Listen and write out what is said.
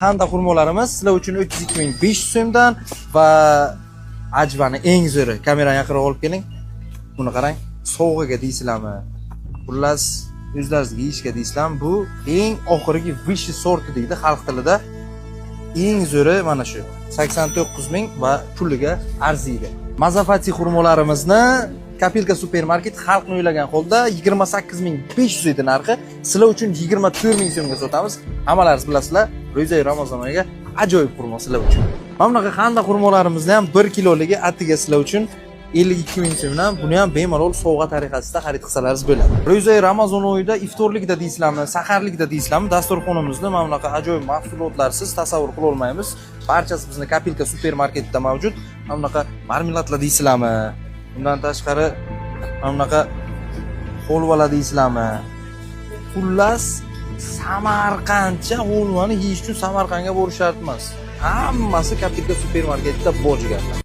Qanda xurmolarimiz sizlar uchun 32500 so'mdan va ajvani eng zo'ri. Kamerani yaqinroq olib keling. Buni qarang. Sovg'iga deysizlarmi? Xullas, o'zlaringizga yeyishga deysizlarmi? Bu eng oxirgi vishi sorti deydi xalq tilida. Eng zo'ri mana shu. 89 ming va puliga arziydi. Mazafati xurmolarimizni Kapilka supermarket xalqni o'ylagan holda 28500 edi narxi. Sizlar uchun 24000 so'mga sotamiz. Hammalaringiz bilasizlar, Ro'za Ramazon oyiga ajoyib xurmo sizlar uchun. Mana bunaqa qanda xurmolarimizni ham 1 kiloligi atiga sizlar uchun 52000 so'mdan buni ham bemalol sovg'a tariqasida xarid qilsalaringiz bo'ladi. Ro'za Ramazon oyida iftorlikda deysizlarmi, saharlikda deysizlarmi, dasturxonimizni mana bunaqa ajoyib mahsulotlarsiz tasavvur qila olmaymiz. Barchasi bizni Kapilka supermarketida mavjud. Mana bunaqa marmeladlar deysizlarmi? Bundan tashqari mana bunaqa holvalar deysizlarmi? Xullas, Samarqandcha holvani yeyish uchun Samarqandga borish shart emas. Hammasi Kapilka supermarketida bor jigarlar.